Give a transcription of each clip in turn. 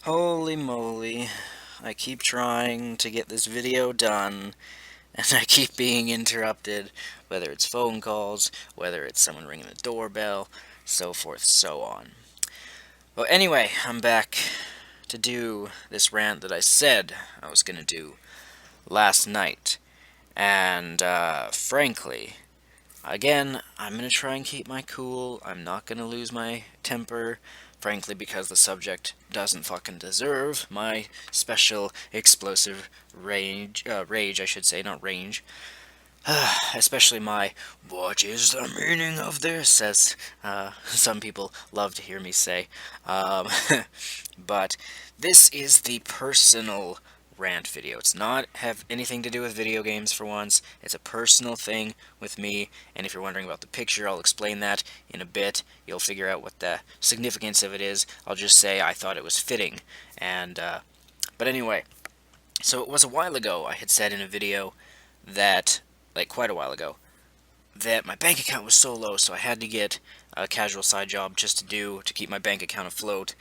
Holy moly, I keep trying to get this video done, and I keep being interrupted, whether it's phone calls, whether it's someone ringing the doorbell, so forth, so on. Well, anyway, I'm back to do this rant that I said I was gonna do last night, and, frankly, again, I'm going to try and keep my cool. I'm not going to lose my temper, frankly, because the subject doesn't fucking deserve my special explosive rage, I should say, not range. Especially my, what is the meaning of this, as some people love to hear me say. Um, but this is the personal rant video. It's not have anything to do with video games for once. It's a personal thing with me, and if you're wondering about the picture, I'll explain that in a bit. You'll figure out what the significance of it is. I'll just say I thought it was fitting. And but anyway, so it was a while ago I had said in a video that, like quite a while ago, that my bank account was so low, so I had to get a casual side job just to keep my bank account afloat,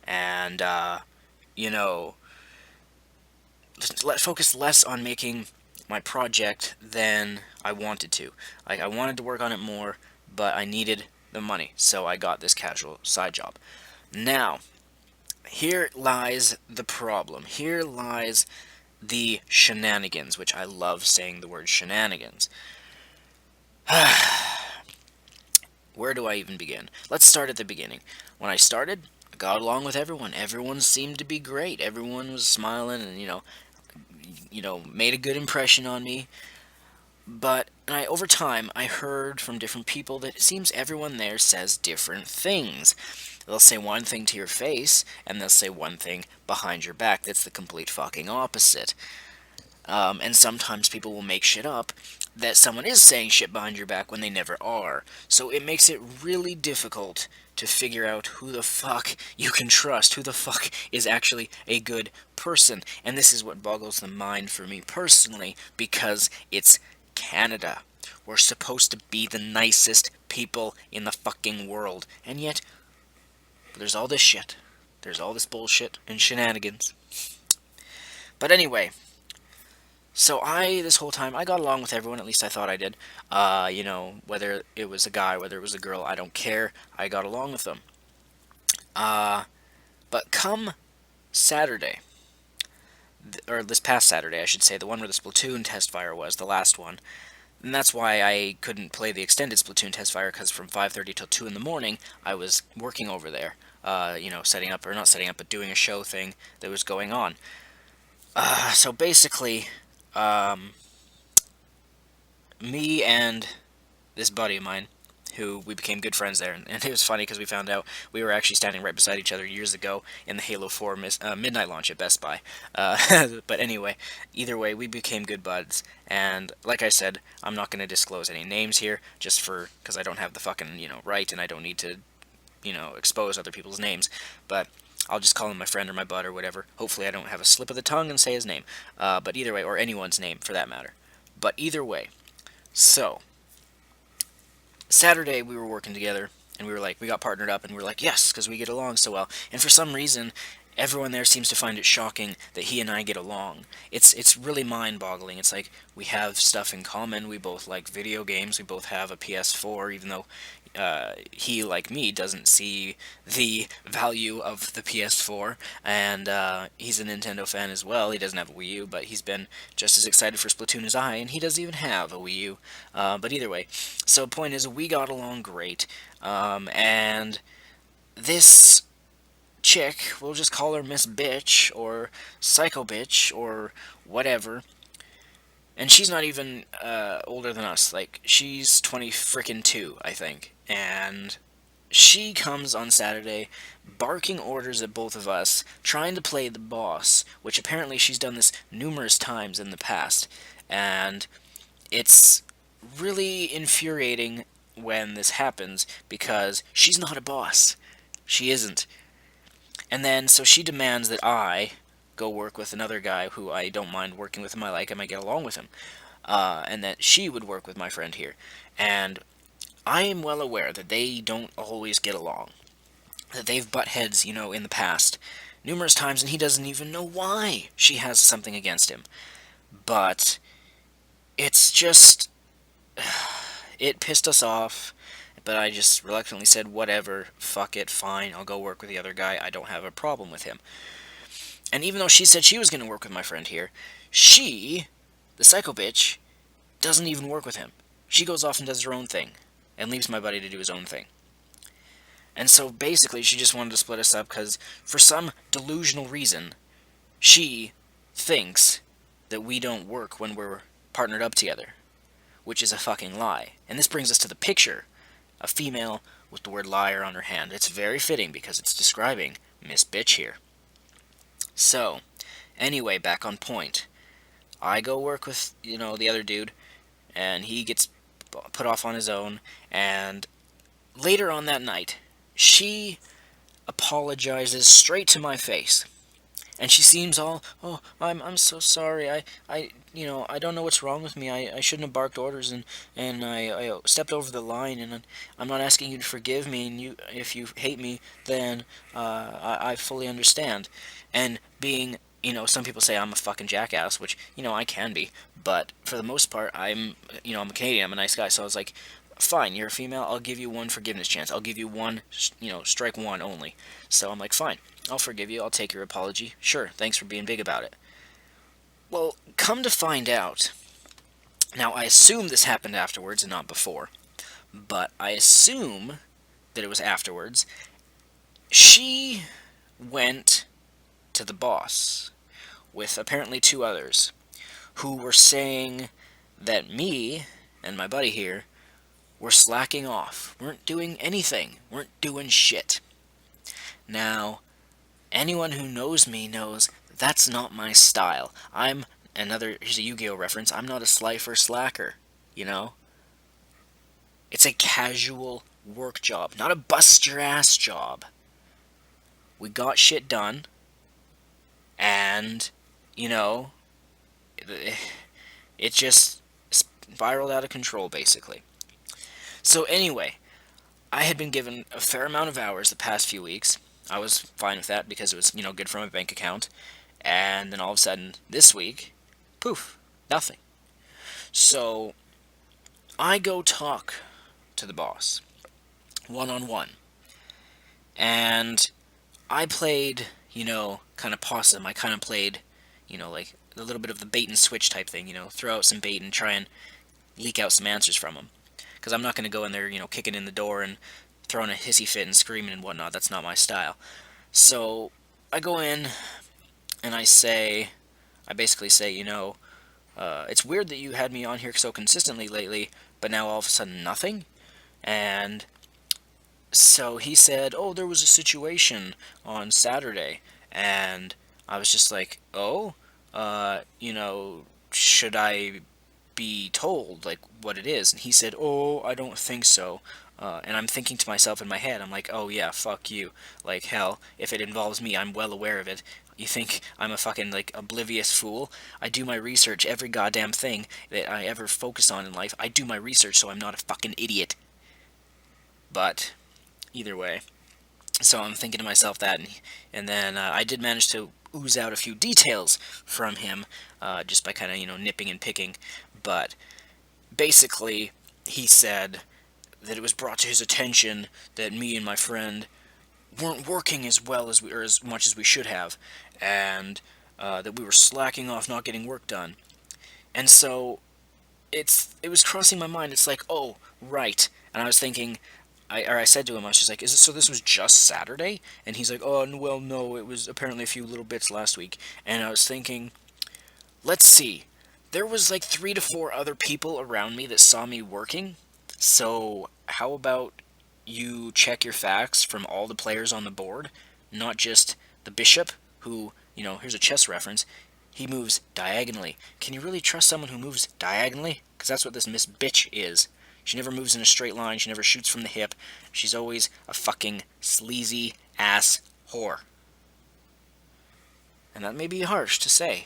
and you know, focus less on making my project than I wanted to. Like, I wanted to work on it more, but I needed the money, so I got this casual side job. Now, here lies the problem. Here lies the shenanigans, which I love saying the word shenanigans. Where do I even begin? Let's start at the beginning. When I started, I got along with everyone. Everyone seemed to be great. Everyone was smiling and, made a good impression on me. But over time, I heard from different people that it seems everyone there says different things. They'll say one thing to your face, and they'll say one thing behind your back that's the complete fucking opposite. And sometimes people will make shit up that someone is saying shit behind your back when they never are. So it makes it really difficult to figure out who the fuck you can trust, who the fuck is actually a good person. And this is what boggles the mind for me personally, because it's Canada. We're supposed to be the nicest people in the fucking world. And yet, there's all this shit. There's all this bullshit and shenanigans. But anyway, so this whole time, I got along with everyone, at least I thought I did. Whether it was a guy, whether it was a girl, I don't care. I got along with them. But come Saturday, or this past Saturday, I should say, the one where the Splatoon test fire was, the last one, and that's why I couldn't play the extended Splatoon test fire, because from 5:30 till 2 in the morning, I was working over there, setting up, or not setting up, but doing a show thing that was going on. So basically, me and this buddy of mine, who we became good friends there, and it was funny because we found out we were actually standing right beside each other years ago in the Halo 4 midnight launch at Best Buy. But anyway, either way, we became good buds, and like I said, I'm not going to disclose any names here, just because I don't have the fucking, right, and I don't need to, expose other people's names, but I'll just call him my friend or my bud or whatever. Hopefully I don't have a slip of the tongue and say his name. But either way, or anyone's name for that matter. But either way, so Saturday we were working together, and we got partnered up, and we were like, yes, because we get along so well. And for some reason, everyone there seems to find it shocking that he and I get along. It's really mind-boggling. It's like we have stuff in common. We both like video games. We both have a PS4, even though he, like me, doesn't see the value of the PS4, and he's a Nintendo fan as well. He doesn't have a Wii U, but he's been just as excited for Splatoon as I, and he doesn't even have a Wii U. But either way, so the point is, we got along great, and this chick, we'll just call her Miss Bitch, or Psycho Bitch, or whatever, and she's not even older than us. Like, she's 20 frickin' 2, I think. And she comes on Saturday barking orders at both of us, trying to play the boss, which apparently she's done this numerous times in the past. And it's really infuriating when this happens, because she's not a boss. She isn't. And then, so she demands that I go work with another guy who I don't mind working with him. I like him. I get along with him. And that she would work with my friend here. And I am well aware that they don't always get along. That they've butt heads, in the past. numerous times, and he doesn't even know why she has something against him. But it's just, it pissed us off, but I just reluctantly said, whatever, fuck it, fine, I'll go work with the other guy, I don't have a problem with him. And even though she said she was going to work with my friend here, she, the psycho bitch, doesn't even work with him. She goes off and does her own thing, and leaves my buddy to do his own thing. And so basically she just wanted to split us up because for some delusional reason, she thinks that we don't work when we're partnered up together, which is a fucking lie. And this brings us to the picture, a female with the word liar on her hand. It's very fitting because it's describing Miss Bitch here. So, anyway, back on point. I go work with, the other dude, and he gets put off on his own, and later on that night, she apologizes straight to my face. And she seems all, oh, I'm so sorry. I don't know what's wrong with me. I shouldn't have barked orders, and I stepped over the line, and I'm not asking you to forgive me. And if you hate me, then I fully understand. And being, some people say I'm a fucking jackass, which I can be, but for the most part, I'm a Canadian. I'm a nice guy, so I was like, fine, you're a female. I'll give you one forgiveness chance. I'll give you one, strike one only. So I'm like, fine. I'll forgive you, I'll take your apology. Sure, thanks for being big about it. Well, come to find out, now I assume this happened afterwards and not before, but I assume that it was afterwards. She went to the boss with apparently two others who were saying that me and my buddy here were slacking off, weren't doing anything, weren't doing shit. Now, anyone who knows me knows that's not my style. Here's a Yu-Gi-Oh reference, I'm not a slifer slacker, It's a casual work job, not a bust-your-ass job. We got shit done, and, it just spiraled out of control, basically. So anyway, I had been given a fair amount of hours the past few weeks. I was fine with that because it was, good for my bank account. And then all of a sudden, this week, poof, nothing. So, I go talk to the boss, one-on-one. And I played, kind of possum. I kind of played, like a little bit of the bait and switch type thing, throw out some bait and try and leak out some answers from him. Because I'm not going to go in there, kicking in the door and throwing a hissy fit and screaming and whatnot. That's not my style. So I go in and I basically say, it's weird that you had me on here so consistently lately, but now all of a sudden nothing. And so he said, oh, there was a situation on Saturday, and I was just like, oh, should I be told, like, what it is? And he said, oh, I don't think so. And I'm thinking to myself in my head, I'm like, oh yeah, fuck you. Like, hell, if it involves me, I'm well aware of it. You think I'm a fucking, like, oblivious fool? I do my research, every goddamn thing that I ever focus on in life, I do my research so I'm not a fucking idiot. But, either way. So I'm thinking to myself that, and then I did manage to ooze out a few details from him, just by kind of, nipping and picking. But, basically, he said that it was brought to his attention that me and my friend weren't working as well as or as much as we should have, and that we were slacking off, not getting work done. And so it was crossing my mind. It's like, oh, right. And I was thinking, I said to him, I was just like, so this was just Saturday? And he's like, oh, well, no, it was apparently a few little bits last week. And I was thinking, let's see. There was like 3 to 4 other people around me that saw me working. So how about you check your facts from all the players on the board, not just the bishop, who, here's a chess reference, he moves diagonally. Can you really trust someone who moves diagonally? Because that's what this Miss Bitch is. She never moves in a straight line, she never shoots from the hip, she's always a fucking sleazy ass whore. And that may be harsh to say,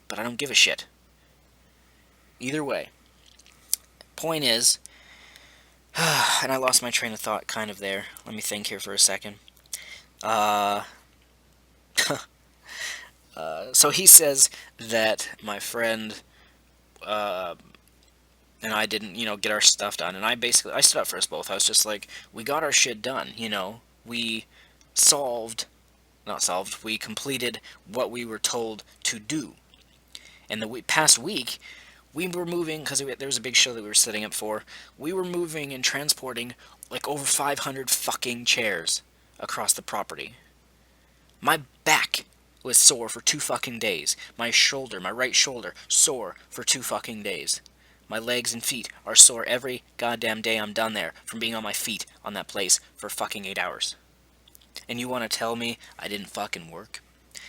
but I don't give a shit. Either way. Point is, and I lost my train of thought kind of there. Let me think here for a second. So he says that my friend and I didn't, get our stuff done. And I stood up for us both. I was just like, we got our shit done, We solved, not solved, we completed what we were told to do. And the past week, we were moving, because there was a big show that we were setting up for, we were moving and transporting like over 500 fucking chairs across the property. My back was sore for 2 fucking days. My right shoulder, sore for 2 fucking days. My legs and feet are sore every goddamn day I'm done there from being on my feet on that place for fucking 8 hours. And you want to tell me I didn't fucking work?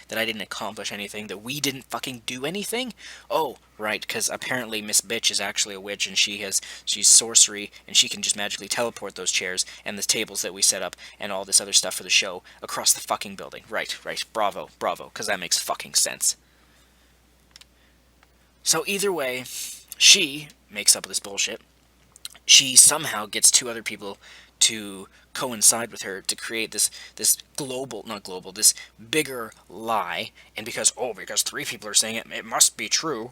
That I didn't accomplish anything? That we didn't fucking do anything? Oh, right, because apparently Miss Bitch is actually a witch and she's sorcery and she can just magically teleport those chairs and the tables that we set up and all this other stuff for the show across the fucking building. Right, bravo, because that makes fucking sense. So either way, she makes up this bullshit. She somehow gets 2 other people to coincide with her to create this this bigger lie. And because 3 people are saying it, it must be true.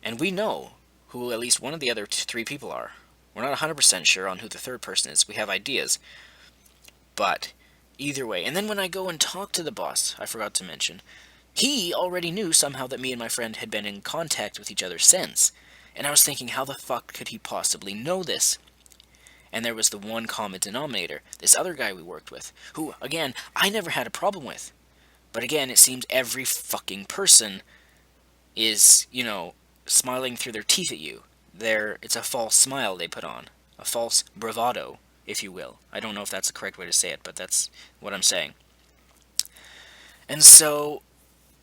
And we know who at least one of the other 3 people are. We're not 100% sure on who the 3rd person is. We have ideas. But either way, and then when I go and talk to the boss, I forgot to mention, he already knew somehow that me and my friend had been in contact with each other since. And I was thinking, how the fuck could he possibly know this? And there was the one common denominator, this other guy we worked with, who, again, I never had a problem with. But again, it seems every fucking person is, smiling through their teeth at you. It's a false smile they put on. A false bravado, if you will. I don't know if that's the correct way to say it, but that's what I'm saying. And so,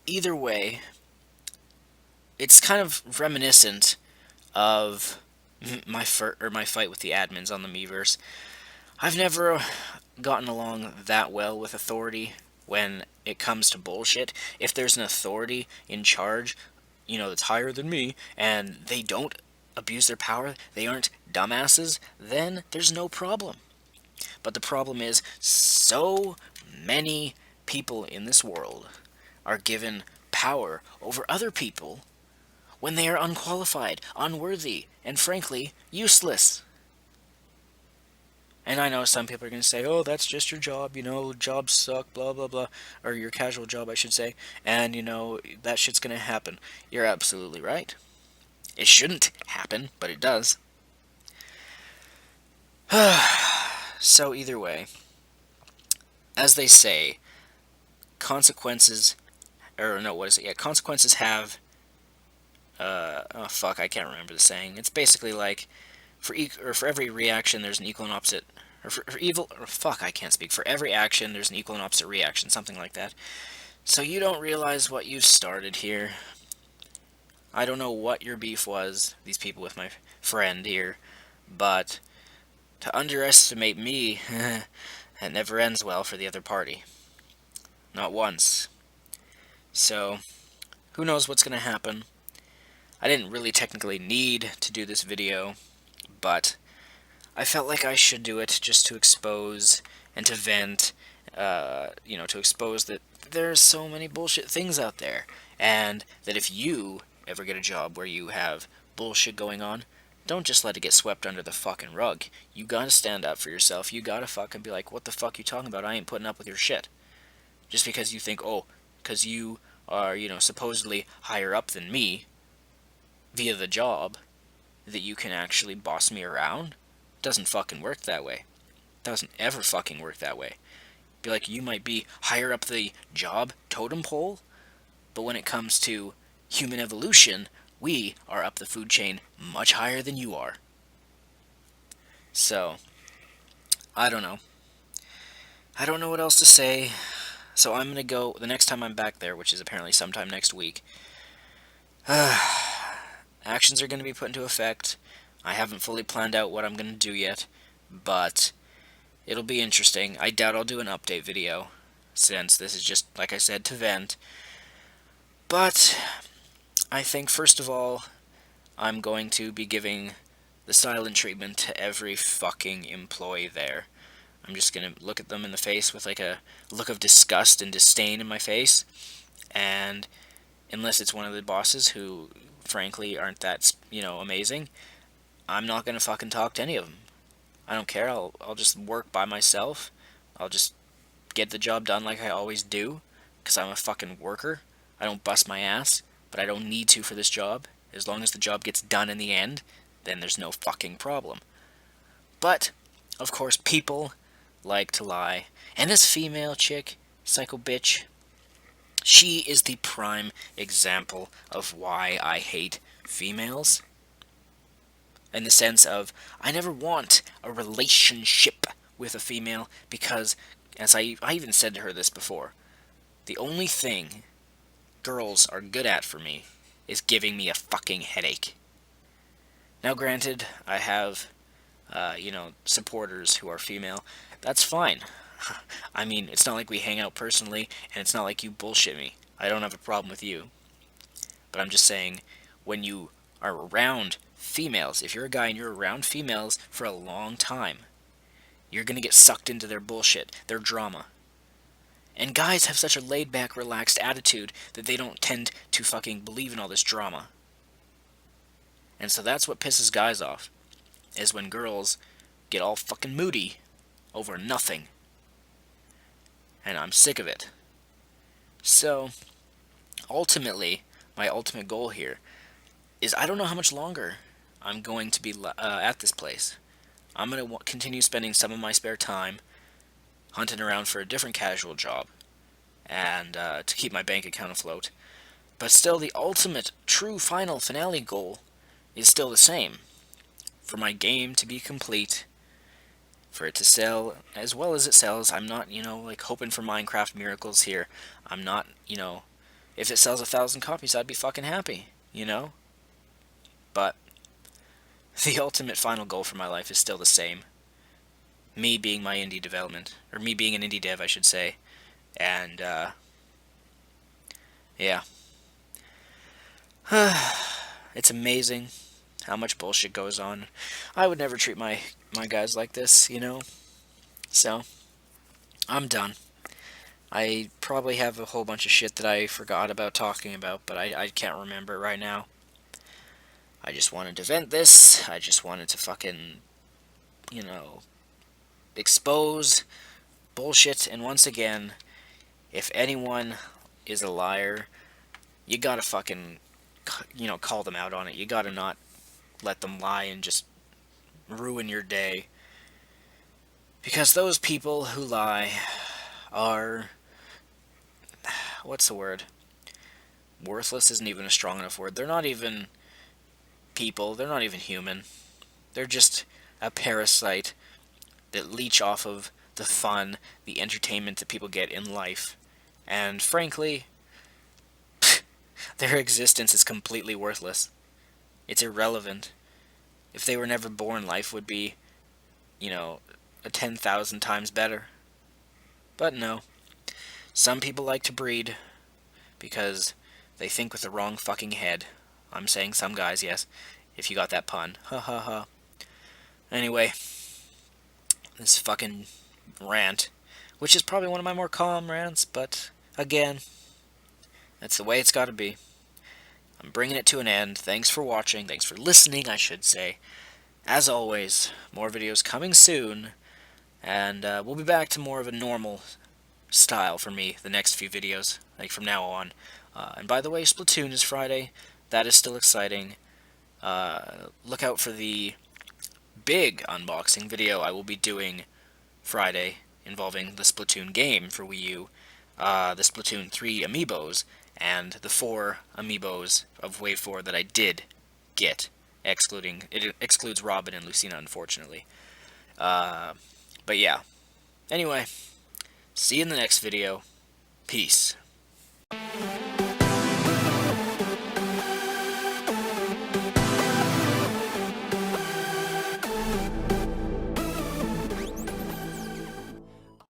either way, it's kind of reminiscent of my fight with the admins on the Miiverse. I've never gotten along that well with authority when it comes to bullshit. If there's an authority in charge, that's higher than me, and they don't abuse their power, they aren't dumbasses, then there's no problem. But the problem is, so many people in this world are given power over other people when they are unqualified, unworthy, and frankly, useless. And I know some people are going to say, oh, that's just your job, jobs suck, blah, blah, blah, or your casual job, I should say, and, that shit's going to happen. You're absolutely right. It shouldn't happen, but it does. So either way, as they say, consequences have, I can't remember the saying. It's basically like, for every reaction, there's an equal and opposite, for every action, there's an equal and opposite reaction, something like that. So you don't realize what you started here. I don't know what your beef was, these people with my friend here, but to underestimate me, it never ends well for the other party. Not once. So, who knows what's going to happen. I didn't really technically need to do this video, but I felt like I should do it just to expose and to vent, to expose that there's so many bullshit things out there, and that if you ever get a job where you have bullshit going on, don't just let it get swept under the fucking rug. You gotta stand up for yourself. You gotta fucking be like, what the fuck you talking about? I ain't putting up with your shit. Just because you think, because you are, supposedly higher up than me via the job, that you can actually boss me around? Doesn't fucking work that way. Doesn't ever fucking work that way. Be like, you might be higher up the job totem pole, but when it comes to human evolution, we are up the food chain much higher than you are. So, I don't know. I don't know what else to say. So I'm gonna go, the next time I'm back there, which is apparently sometime next week, actions are going to be put into effect. I haven't fully planned out what I'm going to do yet, but it'll be interesting. I doubt I'll do an update video, since this is just, like I said, to vent. But I think, first of all, I'm going to be giving the silent treatment to every fucking employee there. I'm just going to look at them in the face with like a look of disgust and disdain in my face, and unless it's one of the bosses who, frankly, aren't that, amazing, I'm not gonna fucking talk to any of them. I don't care. I'll just work by myself. I'll just get the job done like I always do, because I'm a fucking worker. I don't bust my ass, but I don't need to for this job. As long as the job gets done in the end, then there's no fucking problem. But, of course, people like to lie. And this female chick, psycho bitch, she is the prime example of why I hate females. In the sense of, I never want a relationship with a female because, as I even said to her this before, the only thing girls are good at for me is giving me a fucking headache. Now, granted, I have, supporters who are female. That's fine. I mean, it's not like we hang out personally, and it's not like you bullshit me. I don't have a problem with you. But I'm just saying, when you are around females, if you're a guy and you're around females for a long time, you're gonna get sucked into their bullshit, their drama. And guys have such a laid-back, relaxed attitude that they don't tend to fucking believe in all this drama. And so that's what pisses guys off, is when girls get all fucking moody over nothing. And I'm sick of it. So, ultimately, my ultimate goal here is I don't know how much longer I'm going to be at this place. I'm going to continue spending some of my spare time hunting around for a different casual job and to keep my bank account afloat. But still, the ultimate, true, final finale goal is still the same. For my game to be complete, for it to sell as well as it sells. I'm not, hoping for Minecraft miracles here. I'm not, if it sells 1,000 copies, I'd be fucking happy, But the ultimate final goal for my life is still the same. Me being my indie development, or me being an indie dev, I should say. And, yeah. It's amazing how much bullshit goes on. I would never treat my guys like this, So, I'm done. I probably have a whole bunch of shit that I forgot about talking about, but I can't remember right now. I just wanted to vent this. I just wanted to fucking, expose bullshit. And once again, if anyone is a liar, you gotta fucking, call them out on it. You gotta not let them lie and just ruin your day. Because those people who lie are, what's the word? Worthless isn't even a strong enough word. They're not even people. They're not even human. They're just a parasite that leech off of the fun, the entertainment that people get in life. And frankly, their existence is completely worthless. It's irrelevant. If they were never born, life would be, 10,000 times better. But no. Some people like to breed because they think with the wrong fucking head. I'm saying some guys, yes. If you got that pun. Ha ha ha. Anyway, this fucking rant, which is probably one of my more calm rants, but again, that's the way it's gotta be. I'm bringing it to an end. Thanks for watching. Thanks for listening, I should say. As always, more videos coming soon, and we'll be back to more of a normal style for me the next few videos, like from now on. And by the way, Splatoon is Friday. That is still exciting. Look out for the big unboxing video I will be doing Friday involving the Splatoon game for Wii U, the Splatoon 3 amiibos, and the 4 amiibos of Wave 4 that I did get. It excludes Robin and Lucina, unfortunately. But yeah. Anyway, see you in the next video. Peace.